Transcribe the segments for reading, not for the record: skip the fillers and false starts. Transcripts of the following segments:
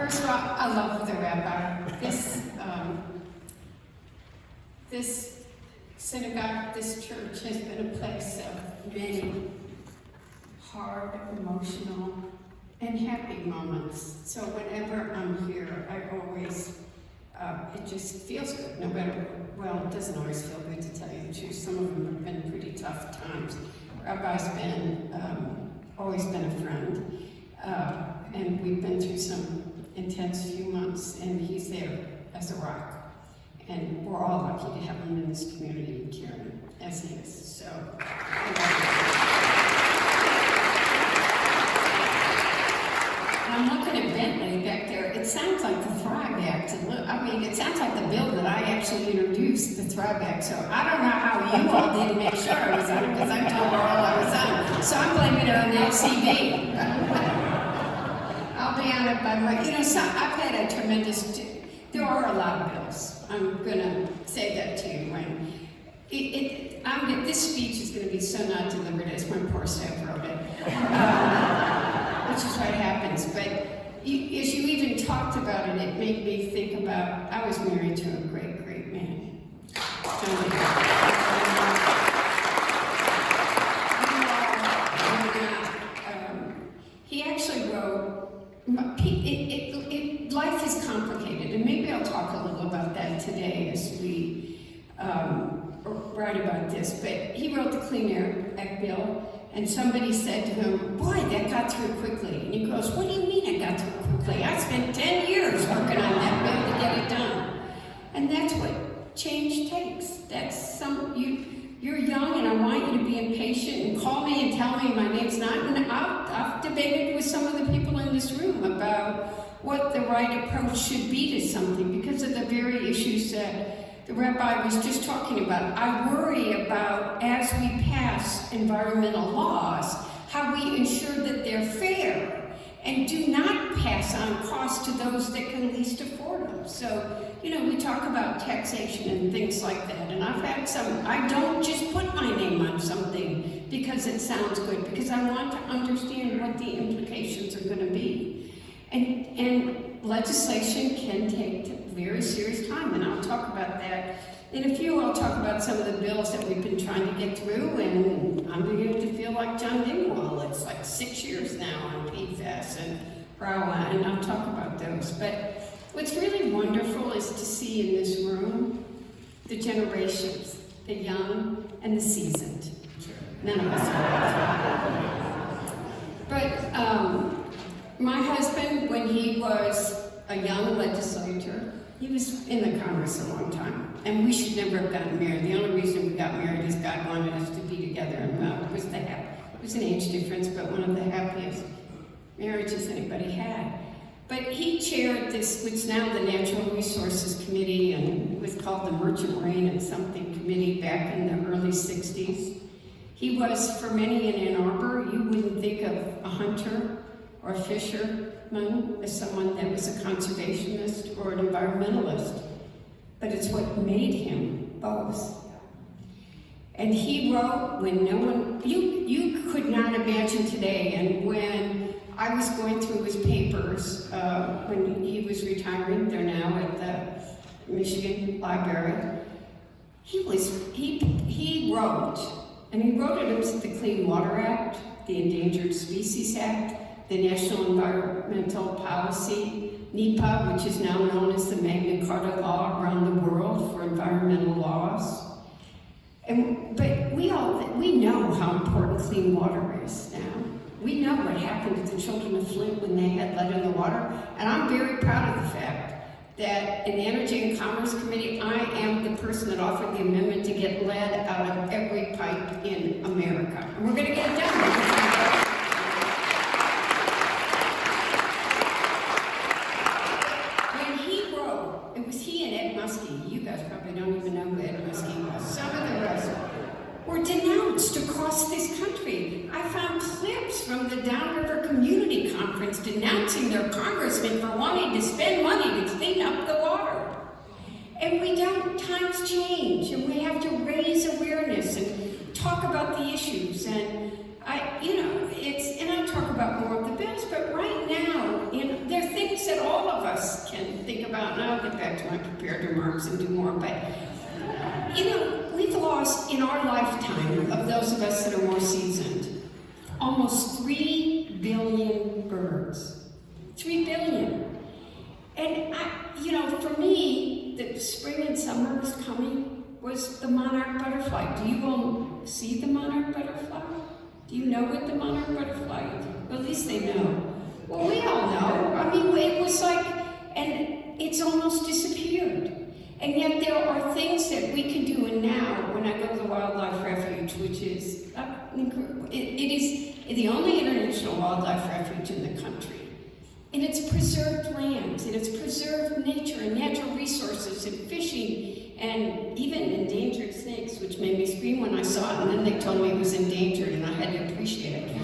First of all, I love the rabbi. This synagogue, this church has been a place of many hard, emotional, and happy moments. So whenever I'm here, I always, it just feels good, no matter, well, it doesn't always feel good to tell you the truth. Some of them have been pretty tough times. Rabbi's always been a friend, and we've been through some intense few months, and he's there as a rock. And we're all lucky to have him in this community and care him as he is. So, I'm looking at Bentley back there. It sounds like the Thrive Act. It sounds like the bill that I actually introduced, the Thrive Act. So I don't know how you all didn't make sure I was on it, because I told her all I was on. So I'm blaming it on the LCB. I'll be on it by the way. So I've had a tremendous, there are a lot of bills. I'm gonna say that to you. This speech is gonna be so not delivered as my poor staff wrote it. Which is what happens, but as you even talked about it, it made me think about, I was married to a great, great man. He actually wrote, life is complicated, and maybe I'll talk a little about that today as we write about this, but he wrote the Clean Air Act bill. And somebody said to him, boy, that got through quickly. And he goes, what do you mean it got through quickly? I spent 10 years working on that bill to get it done. And that's what change takes. You're young, and I want you to be impatient and call me and tell me my name's not. And I've debated with some of the people in this room about what the right approach should be to something because of the very issues that the rabbi was just talking about. I worry about, as we pass environmental laws, how we ensure that they're fair and do not pass on costs to those that can least afford them. So, we talk about taxation and things like that, and I've had I don't just put my name on something because it sounds good, because I want to understand what the implications are going to be. And legislation can take very serious time, and I'll talk about that in a few. I'll talk about some of the bills that we've been trying to get through, and I'm beginning to feel like John Dingell. It's like 6 years now on PFAS and RAWA, and I'll talk about those. But what's really wonderful is to see in this room the generations, the young and the seasoned. None of us are. But my husband, when he was a young legislator, he was in the Congress a long time, and we should never have gotten married. The only reason we got married is God wanted us to be together, and it was an age difference, but one of the happiest marriages anybody had. But he chaired this, which is now the Natural Resources Committee, and it was called the Merchant Marine and something committee back in the early 60s. He was, for many in Ann Arbor, you wouldn't think of a hunter or a fisherman as someone that was a conservationist or an environmentalist, but it's what made him both. And he wrote when no one, you could not imagine today, and when I was going through his papers, when he was retiring, they're now at the Michigan Library, he wrote, and he wrote it as the Clean Water Act, the Endangered Species Act, the National Environmental Policy, NEPA, which is now known as the Magna Carta Law around the world for environmental laws. But we know how important clean water is now. We know what happened to the children of Flint when they had lead in the water, and I'm very proud of the fact that in the Energy and Commerce Committee, I am the person that offered the amendment to get lead out of every pipe in America. And we're going to get it done. Don't even know who Ed Muskie was. Some of the rest were denounced across this country. I found clips from the Downriver Community Conference denouncing their congressman for wanting to spend money to clean up the water. And times change, and we have to raise awareness and talk about the issues. And I'll talk about more of the bills, but right now, there are things that all of about, and I'll get back to my prepared remarks and do more, but, you know, we've lost, in our lifetime, of those of us that are more seasoned, almost 3 billion birds. 3 billion. And, you know, for me, the spring and summer was coming was the monarch butterfly. Do you all see the monarch butterfly? Do you know what the monarch butterfly is? Well, at least they know. Well, we all know. I mean, it was like, and it's almost disappeared. And yet there are things that we can do, and now when I go to the Wildlife Refuge, which is, it is the only international wildlife refuge in the country. And it's preserved lands, and it's preserved nature and natural resources and fishing, and even endangered snakes, which made me scream when I saw it, and then they told me it was endangered, and I had to appreciate it.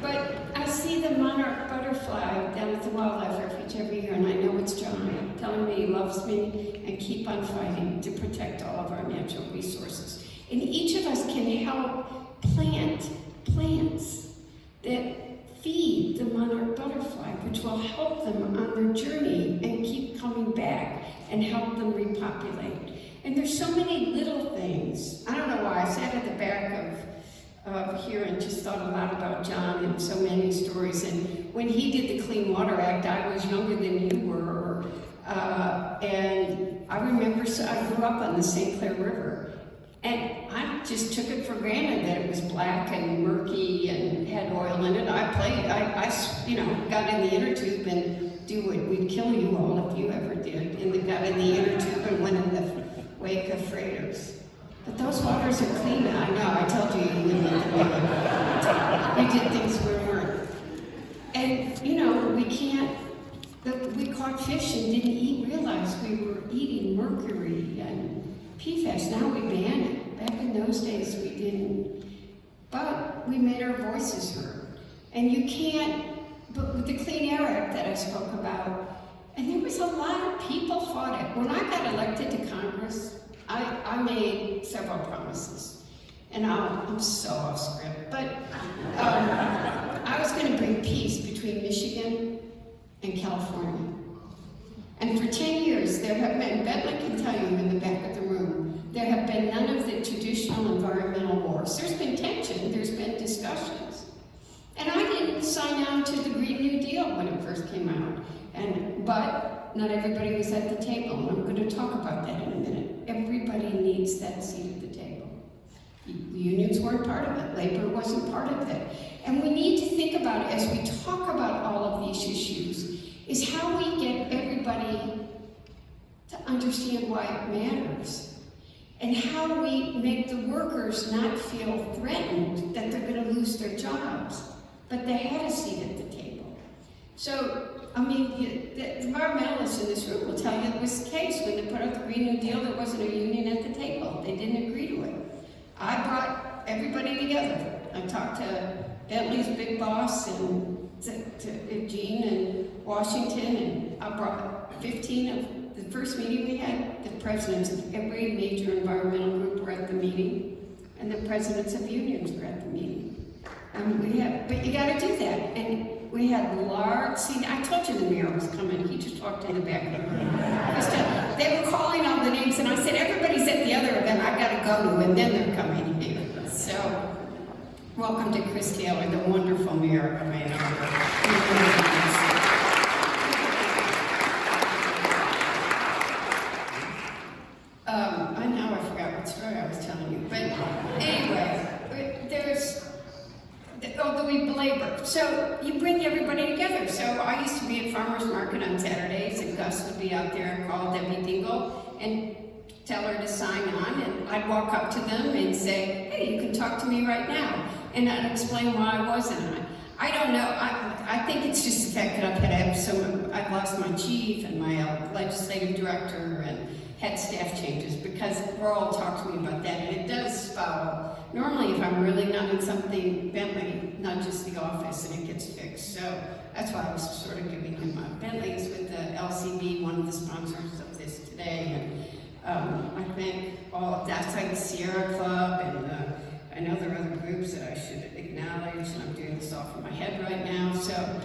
But I see the monarch butterfly down at the Wildlife Refuge every year, and I know it's John telling me he loves me and keep on fighting to protect all of our natural resources. And each of us can help plant plants that feed the monarch butterfly, which will help them on their journey and keep coming back and help them repopulate. And there's so many little things. I don't know why, I sat at the back of here and just thought a lot about John and so many stories. And when he did the Clean Water Act, I was younger than you were. And I remember, I grew up on the St. Clair River. And I just took it for granted that it was black and murky and had oil in it. I got in the inner tube and we'd kill you all if you ever did. And got in the inner tube and went in the wake of freighters. But those waters are clean. I know, I told you you wouldn't need the water. We did things we weren't. And, you know, we caught fish and didn't realize we were eating mercury and PFAS. Now we ban it. Back in those days we didn't. But we made our voices heard. And you can't, but with the Clean Air Act that I spoke about, and there was a lot of people fought it. When I got elected to Congress, I made several promises. And I'm so off script, but I was going to bring peace between Michigan and California. And for 10 years, there have been, Bentley can tell you in the back of the room, there have been none of the traditional environmental wars. There's been tension, there's been discussions. And I didn't sign on to the Green New Deal when it first came out. But not everybody was at the table, and I'm going to talk about that in a minute. Everybody needs that seat at the table. The unions weren't part of it, labor wasn't part of it. And we need to think about, as we talk about all of these issues, is how we get everybody to understand why it matters. And how we make the workers not feel threatened that they're going to lose their jobs, but they had a seat at the table. So, I mean, the environmentalists in this room will tell you it was the case. When they put out the Green New Deal, there wasn't a union at the table. They didn't agree to it. I brought everybody together. I talked to Bentley's big boss and to Gene in Washington, and I brought 15 of the first meeting we had. The presidents of every major environmental group were at the meeting, and the presidents of unions were at the meeting. But you got to do that. And we had large, I told you the mayor was coming. He just walked in the back of the room. They were calling all the names, and I said, everybody's at the other event I got to go to, and then they're coming here. So, welcome to Chris Taylor, the wonderful mayor of Ann Arbor. I forgot what story I was telling you, but anyway, there's the labor. So you bring everybody together. So I used to be at Farmers Market on Saturdays, and Gus would be out there and call Debbie Dingell and tell her to sign on, and I'd walk up to them and say, hey, you can talk to me right now. And I'd explain why I wasn't on. I don't know, I think it's just the fact that I've lost my chief and my legislative director and had staff changes, because Royal talked to me about that, and it does follow. Normally, if I'm really not in something, Bentley nudges the office and it gets fixed. So that's why I was sort of giving him Bentley is with the LCB, one of the sponsors of this today, and I think all of that's like the Sierra Club, and I know there are other groups that I should acknowledge, and I'm doing this off in my head right now. So,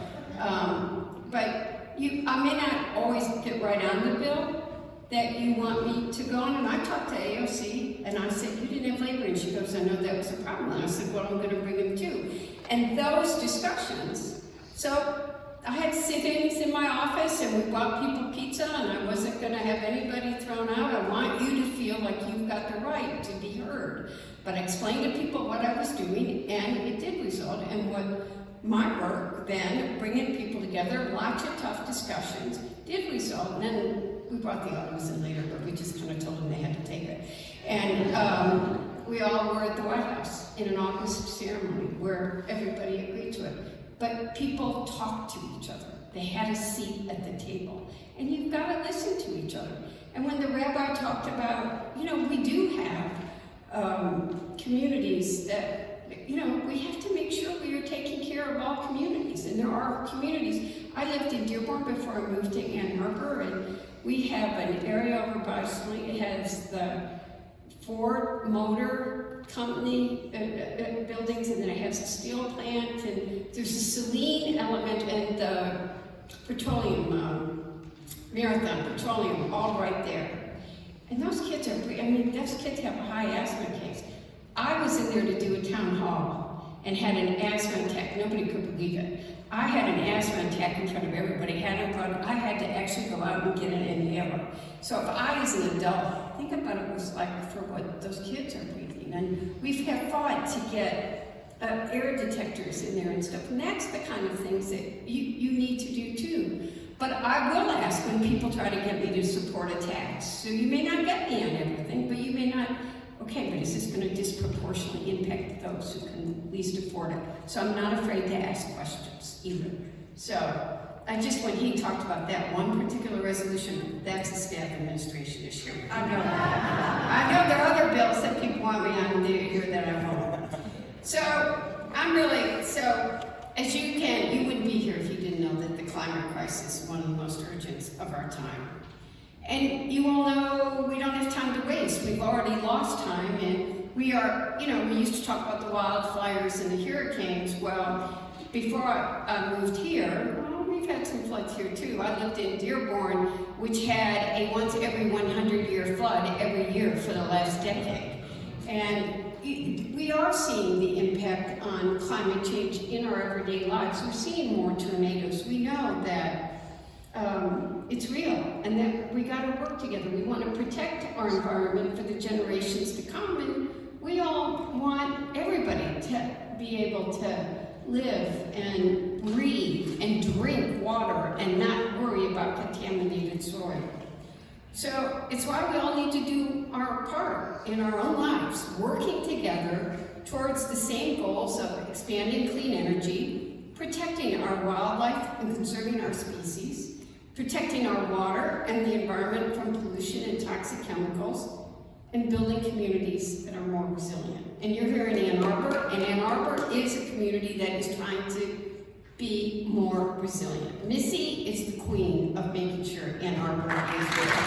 but I may not always get right on the bill that you want me to go on, and I talked to AOC, and I said, you didn't have labor, and she goes, I know that was a problem, and I said, well, I'm gonna bring them too. And those discussions, so I had sit-ins in my office, and we bought people pizza, and I wasn't gonna have anybody thrown out. I want you to feel like you've got the right to be heard. But I explained to people what I was doing, and it did result in what my work then, bringing people together, lots of tough discussions, did result. And then we brought the autos in later, but we just kind of told them they had to take it. And we all were at the White House in an August ceremony where everybody agreed to it. But people talked to each other. They had a seat at the table. And you've got to listen to each other. And when the rabbi talked about, we do have communities that, we have to make sure we are taking care of all communities. And there are communities. I lived in Dearborn before I moved to Ann Arbor, and we have an area over by Sling. It has the Ford Motor Company buildings, and then it has a steel plant, and there's a Saline element and the petroleum, Marathon Petroleum, all right there. And those kids those kids have a high asthma case. I was in there to do a town hall and had an asthma attack. Nobody could believe it. I had an asthma attack in front of everybody. I had to actually go out and get an inhaler. So if I, as an adult, think about it was like for what those kids are breathing. And we've fought to get air detectors in there and stuff. And that's the kind of things that you need to do too. But I will ask when people try to get me to support a tax. So you may not get me on everything, but you may not. Okay, but is this going to disproportionately impact those who can least afford it? So I'm not afraid to ask questions either. So when he talked about that one particular resolution, that's a staff administration issue. I know there are other bills that people want me on here that I won't. So as you wouldn't be here if you didn't know that the climate crisis is one of the most urgent of our time. And you all know we don't have time to waste. We've already lost time, and we used to talk about the wildfires and the hurricanes. Well, before I moved here, we've had some floods here too. I lived in Dearborn, which had a once every 100-year flood every year for the last decade. And we are seeing the impact on climate change in our everyday lives. We're seeing more tornadoes. We know that it's real, and that we got to work together. We want to protect our environment for the generations to come, and we all want everybody to be able to live and breathe and drink water and not worry about contaminated soil. So it's why we all need to do our part in our own lives, working together towards the same goals of expanding clean energy, protecting our wildlife and conserving our species, protecting our water and the environment from pollution and toxic chemicals, and building communities that are more resilient. And you're here in Ann Arbor, and Ann Arbor is a community that is trying to be more resilient. Missy is the queen of making sure Ann Arbor is resilient.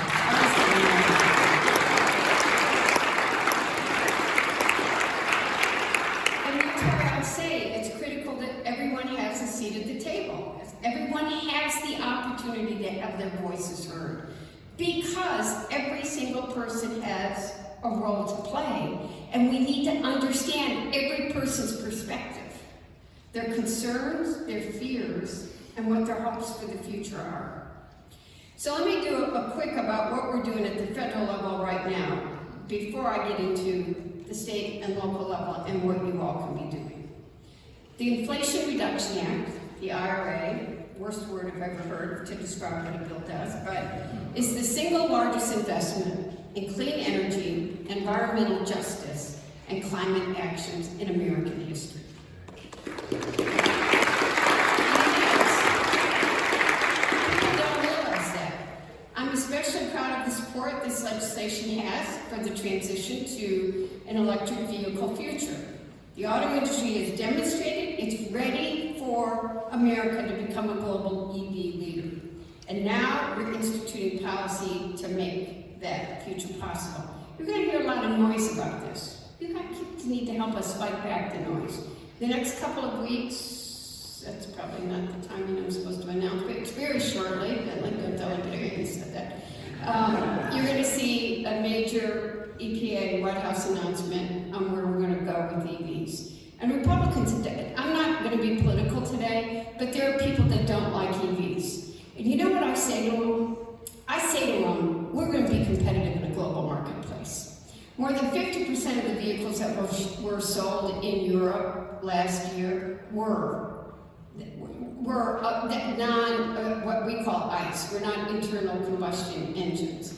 And that's why I'll say it's critical that everyone has a seat at the table. Everyone has the opportunity to have their voices heard, because every single person has a role to play, and we need to understand every person's perspective, their concerns, their fears, and what their hopes for the future are. So let me do a quick about what we're doing at the federal level right now, before I get into the state and local level and what you all can be doing. The Inflation Reduction Act, the IRA, worst word I've ever heard to describe what a bill does, but is the single largest investment in clean energy, environmental justice, and climate actions in American history. People don't realize that. I'm especially proud of the support this legislation has for the transition to an electric vehicle future. The auto industry has demonstrated it's ready for America to become a global EV leader. And now we're instituting policy to make that future possible. You're going to hear a lot of noise about this. You guys need to help us fight back the noise. The next couple of weeks, that's probably not the timing I'm supposed to announce, but it's very shortly, there are people that don't like EVs. And you know what I say to them? I say to them, we're going to be competitive in a global marketplace. More than 50% of the vehicles that were sold in Europe last year were what we call ICE. We're not internal combustion engines.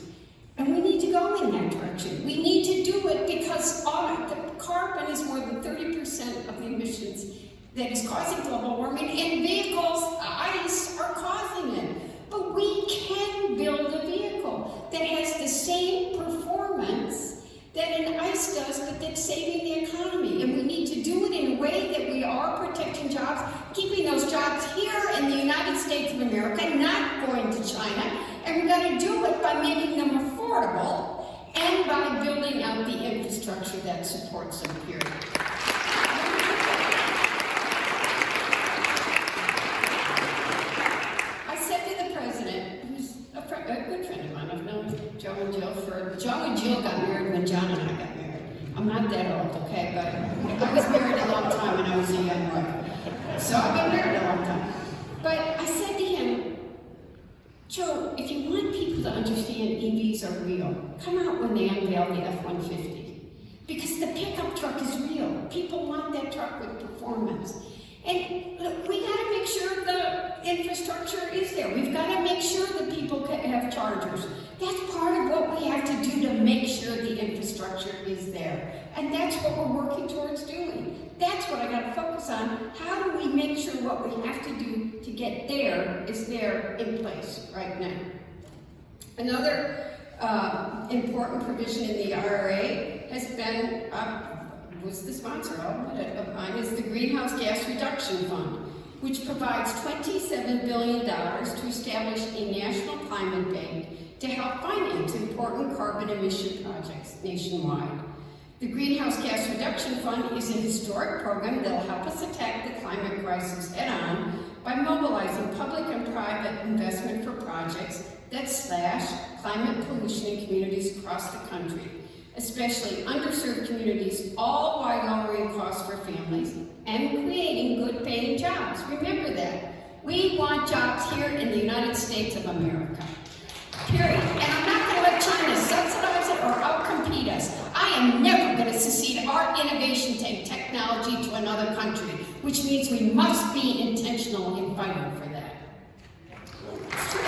And we need to go in that direction. We need to do it because the carbon is more than 30% of the emissions that is causing global warming, and vehicles, ICE, are causing it. But we can build a vehicle that has the same performance that an ICE does, but that's saving the economy. And we need to do it in a way that we are protecting jobs, keeping those jobs here in the United States of America, not going to China. And we're going to do it by making them affordable and by building out the infrastructure that supports them, period. Joe and Jill got married when John and I got married. I'm not that old, okay, but I was married a long time when I was a young wife. So I've been married a long time. But I said to him, Joe, if you want people to understand EVs are real, come out when they unveil the F-150. Because the pickup truck is real. People want that truck with performance. And look, we got to make sure the infrastructure is there. We've got to make sure that people can have chargers. That's part of what we have to do to make sure the infrastructure is there. And that's what we're working towards doing. That's what I got to focus on. How do we make sure what we have to do to get there is there in place right now? Another important provision in the IRA has been was the sponsor of mine, is the Greenhouse Gas Reduction Fund, which provides $27 billion to establish a national climate bank to help finance important carbon emission projects nationwide. The Greenhouse Gas Reduction Fund is a historic program that will help us attack the climate crisis head-on by mobilizing public and private investment for projects that slash climate pollution in communities across the country, especially underserved communities, all while lowering costs for families and creating good-paying jobs. Remember that. We want jobs here in the United States of America, period. And I'm not going to let China subsidize it or outcompete us. I am never going to secede our innovation technology to another country, which means we must be intentional in fighting for that. It's true.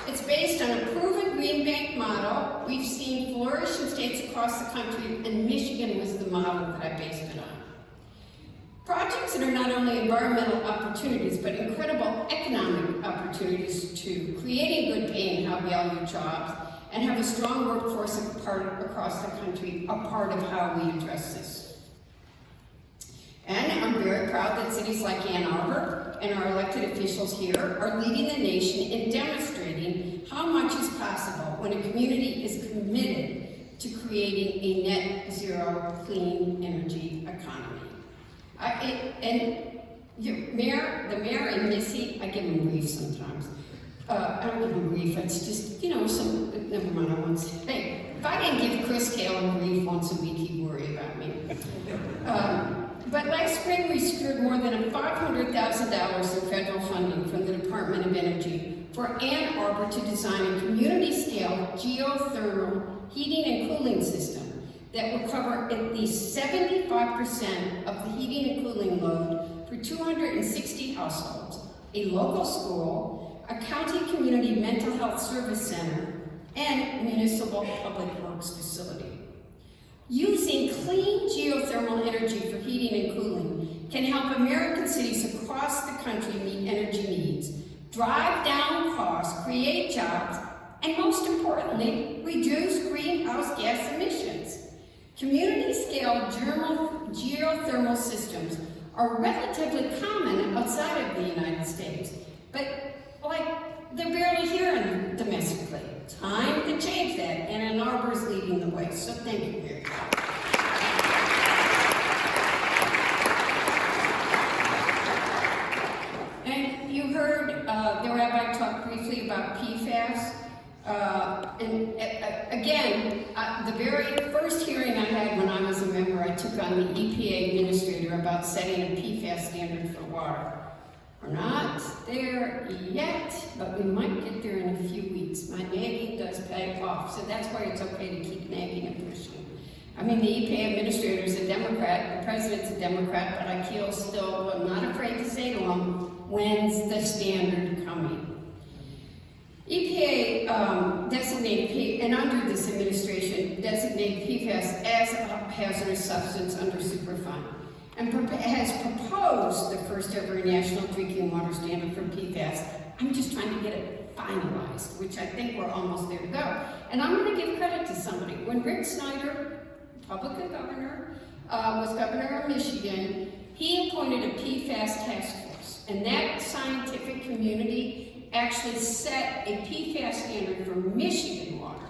It's based on a proven green bank model we've seen flourish in states across the country, and Michigan was the model that I based it on. Projects that are not only environmental opportunities, but incredible economic opportunities to creating good paying, high-value jobs, and have a strong workforce across the country are part of how we address this. And I'm very proud that cities like Ann Arbor and our elected officials here are leading the nation in demonstrating how much is possible when a community is committed to creating a net zero clean energy economy. The mayor and Missy, I give them grief sometimes. I don't give them grief, it's just, never mind, I won't say. Hey, if I didn't give Chris Taylor grief once a week, he'd worry about me. But last spring, we secured more than $500,000 in federal funding from the Department of Energy for Ann Arbor to design a community-scale geothermal heating and cooling system that will cover at least 75% of the heating and cooling load for 260 households, a local school, a county community mental health service center, and municipal public works facility. Using clean geothermal energy for heating and cooling can help American cities across the country meet energy needs, drive down costs, create jobs, and most importantly, reduce greenhouse gas emissions. Community-scale geothermal systems are relatively common outside of the United States, but they're barely here domestically. Time to change that, and Ann Arbor is leading the way, so thank you very much. And you heard the rabbi talk briefly about PFAS, and again, the very first hearing I had when I was a member, I took on the EPA administrator about setting a PFAS standard for water. We're not there yet, but we might get there in a few weeks. My nagging does pay off, so that's why it's okay to keep nagging and pushing. I mean, the EPA administrator is a Democrat, the president's a Democrat, but I still am not afraid to say to him, when's the standard coming? EPA designated, and under this administration, designated PFAS as a hazardous substance under Superfund, and has proposed the first ever national drinking water standard for PFAS. I'm just trying to get it finalized, which I think we're almost there to go. And I'm going to give credit to somebody. When Rick Snyder, Republican governor, was governor of Michigan, he appointed a PFAS task force, and that scientific community actually set a PFAS standard for Michigan water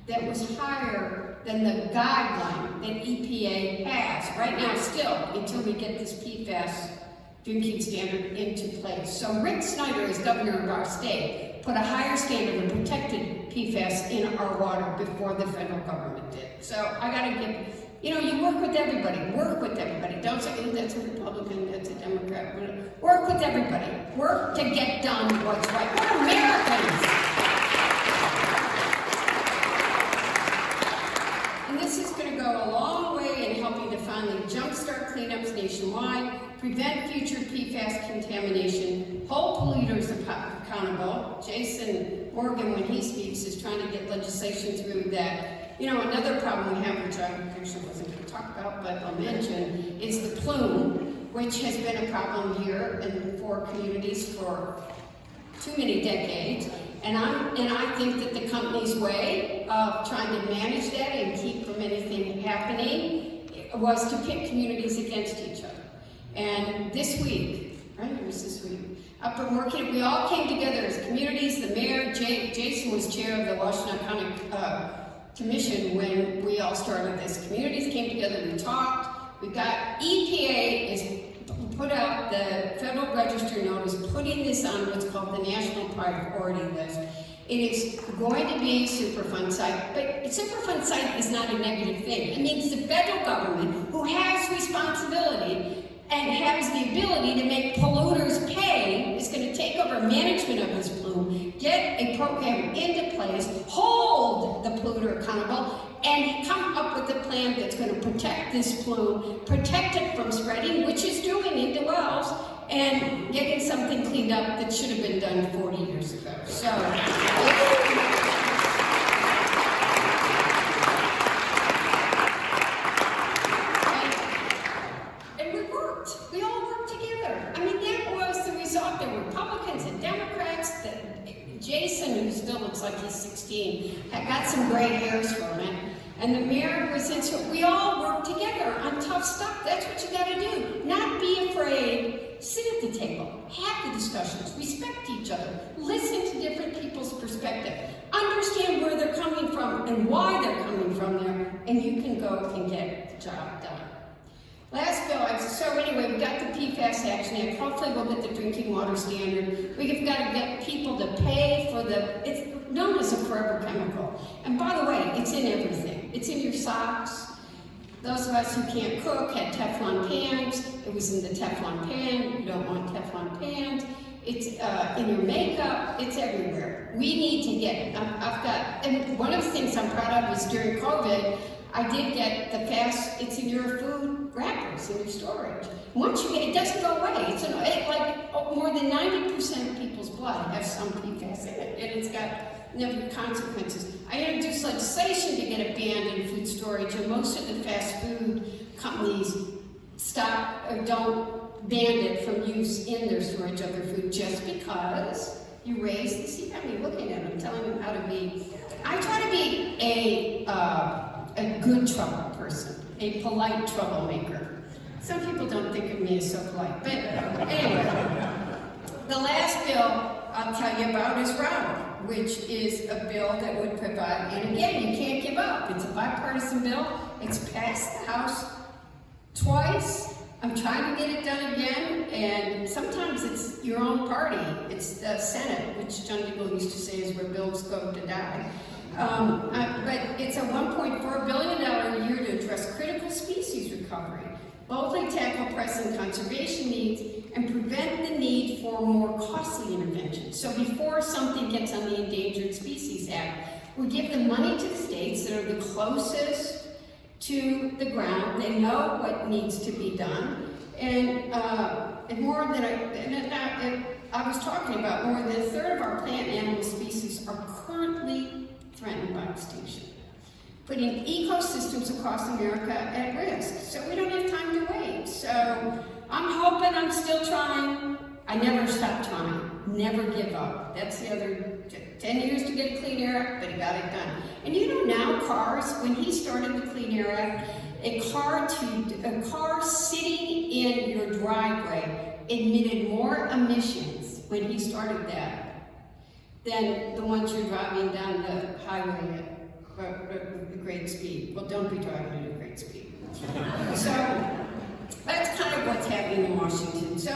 that was higher than the guideline that EPA has right now still, until we get this PFAS drinking standard into place. So Rick Snyder, as governor of our state, put a higher standard and protected PFAS in our water before the federal government did. So I gotta give, you work with everybody, Don't say, oh, that's a Republican, that's a Democrat. Work with everybody. Work to get done what's right. We're Americans. And this is going to go a long way in helping to finally jumpstart cleanups nationwide, prevent future PFAS contamination, hold polluters accountable. Jason Morgan, when he speaks, is trying to get legislation through that. Another problem we have, which I actually wasn't going to talk about, but I'll mention, is the plume, which has been a problem here and for communities for too many decades. And I think that the company's way of trying to manage that and keep from anything happening was to pit communities against each other. And this week, up and working, we all came together as communities. The mayor, Jason, was chair of the Washington County Commission when we all started this. Communities came together, we talked. We got EPA is put out the Federal Register notice putting this on what's called the National Priority List. It is going to be a Superfund site, but a Superfund site is not a negative thing. It means the federal government, who has responsibility and has the ability to make polluters pay, is going to take over management of this plume, get a program into place, hold the polluter accountable, and come up with a plan that's going to protect this plume, protect it from spreading, which is doing into wells, and getting something cleaned up that should have been done 40 years ago. So. We all worked together. I mean, that was the result. There were Republicans and Democrats. Jason, who still looks like he's 16, had got some gray hairs from it. And the mayor was into it. We all worked together on tough stuff. That's what you got to do. Not be afraid. Sit at the table. Have the discussions. Respect each other. Listen to different people's perspective. Understand where they're coming from and why they're coming from there. And you can go and get the job done. Last bill, so anyway, we got the PFAS Action Act. Hopefully we'll get the drinking water standard. We've got to get people to pay for it's known as a forever chemical. And by the way, it's in everything. It's in your socks. Those of us who can't cook had Teflon pans. It was in the Teflon pan. You don't want Teflon pans. It's in your makeup. It's everywhere. We need to get it. And one of the things I'm proud of is during COVID, I did get the fast, it's in your food wrappers, in your storage. Once you get it, doesn't go away. More than 90% of people's blood have some PFAS in it, and it's got no consequences. I introduced legislation to get it banned in food storage, and most of the fast food companies stop or don't ban it from use in their storage of their food just because you raise the see how me looking at them, telling them how to be. I try to be a good trouble person, a polite troublemaker. Some people don't think of me as so polite, but anyway. The last bill I'll tell you about is ROW, which is a bill that would provide, and again, you can't give up. It's a bipartisan bill. It's passed the House twice. I'm trying to get it done again, and sometimes it's your own party. It's the Senate, which John Dingell used to say is where bills go to die. But it's a $1.4 billion a year to address critical species recovery, boldly tackle pressing conservation needs, and prevent the need for more costly interventions. So before something gets on the Endangered Species Act, we give the money to the states that are the closest to the ground. They know what needs to be done, and more than I was talking about, more than a third of our plant and animal species are currently threatened by extinction, putting ecosystems across America at risk. So we don't have time to wait. So I'm hoping, I'm still trying. I never stop trying, never give up. That's the other 10 years to get a Clean Air Act, but he got it done. And you know now cars, when he started the Clean Air Act, a car sitting in your driveway emitted more emissions when he started that than the ones you're driving down the highway at great speed. Well, don't be driving at a great speed. So that's kind of what's happening in Washington. So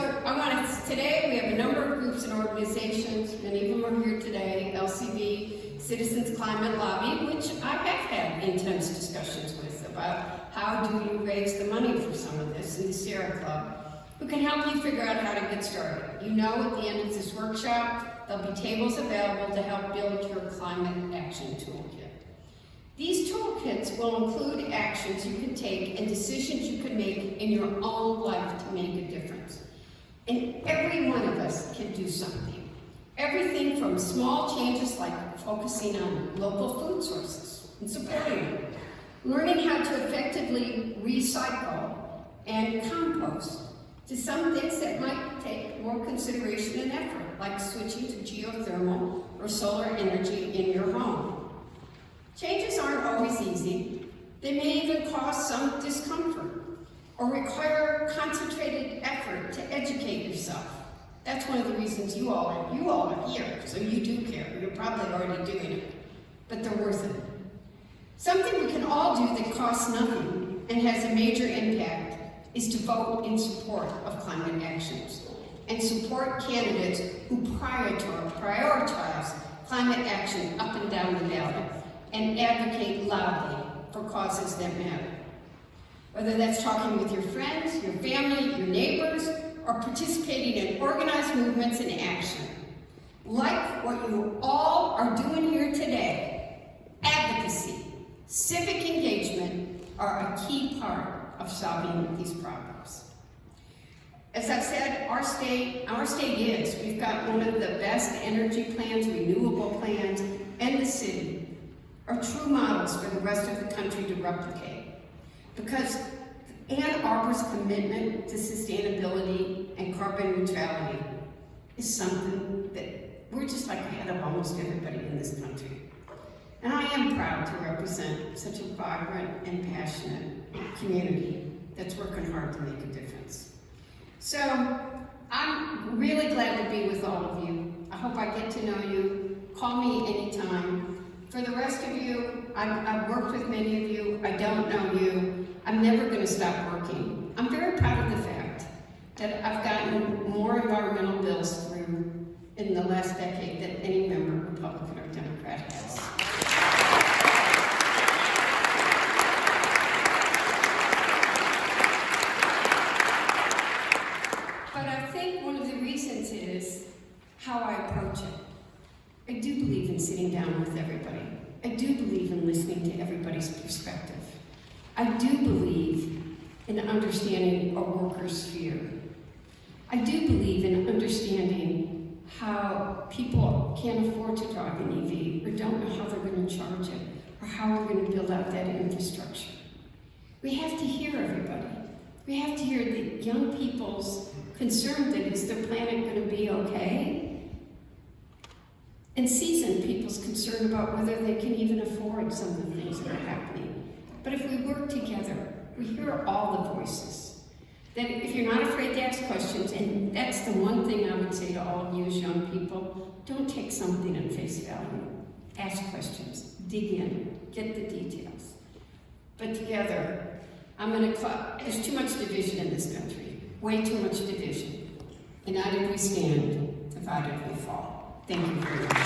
today we have a number of groups and organizations, many of them are here today, LCB, Citizens Climate Lobby, which I have had intense discussions with about how do you raise the money for some of this, and the Sierra Club, who can help you figure out how to get started. You know, at the end of this workshop, there'll be tables available to help build your climate action toolkit. These toolkits will include actions you can take and decisions you can make in your own life to make a difference. And every one of us can do something. Everything from small changes like focusing on local food sources and supporting them, learning how to effectively recycle and compost, to some things that might take more consideration and effort, like switching to geothermal or solar energy in your home. Changes aren't always easy. They may even cause some discomfort or require concentrated effort to educate yourself. That's one of the reasons you all are here, so you do care. You're probably already doing it, but they're worth it. Something we can all do that costs nothing and has a major impact is to vote in support of climate actions and support candidates who prioritize climate action up and down the ballot and advocate loudly for causes that matter. Whether that's talking with your friends, your family, your neighbors, or participating in organized movements and action. Like what you all are doing here today, advocacy, civic engagement are a key part of solving these problems. As I've said, our state is. We've got one of the best energy plans, renewable plans, and the city are true models for the rest of the country to replicate. Because Ann Arbor's commitment to sustainability and carbon neutrality is something that we're just like ahead of almost everybody in this country. And I am proud to represent such a vibrant and passionate community that's working hard to make a difference. So I'm really glad to be with all of you. I hope I get to know you. Call me anytime. For the rest of you, I've worked with many of you. I don't know you. I'm never going to stop working. I'm very proud of the fact that I've gotten more environmental bills through in the last decade than any member, Republican or Democrat, has. But I think one of the reasons is how I approach it. I do believe in sitting down with everybody. I do believe in listening to everybody's perspective. I do believe in understanding a worker's fear. I do believe in understanding how people can't afford to drive an EV or don't know how they're going to charge it or how we're going to build out that infrastructure. We have to hear everybody. We have to hear the young people's concern that is their planet going to be okay? And seasoned people's concern about whether they can even afford some of the things that are happening. But if we work together, we hear all the voices. That if you're not afraid to ask questions, and that's the one thing I would say to all of you as young people, don't take something at face value. Ask questions, dig in, get the details. But together, there's too much division in this country, way too much division. United we stand, divided we fall. Thank you very much.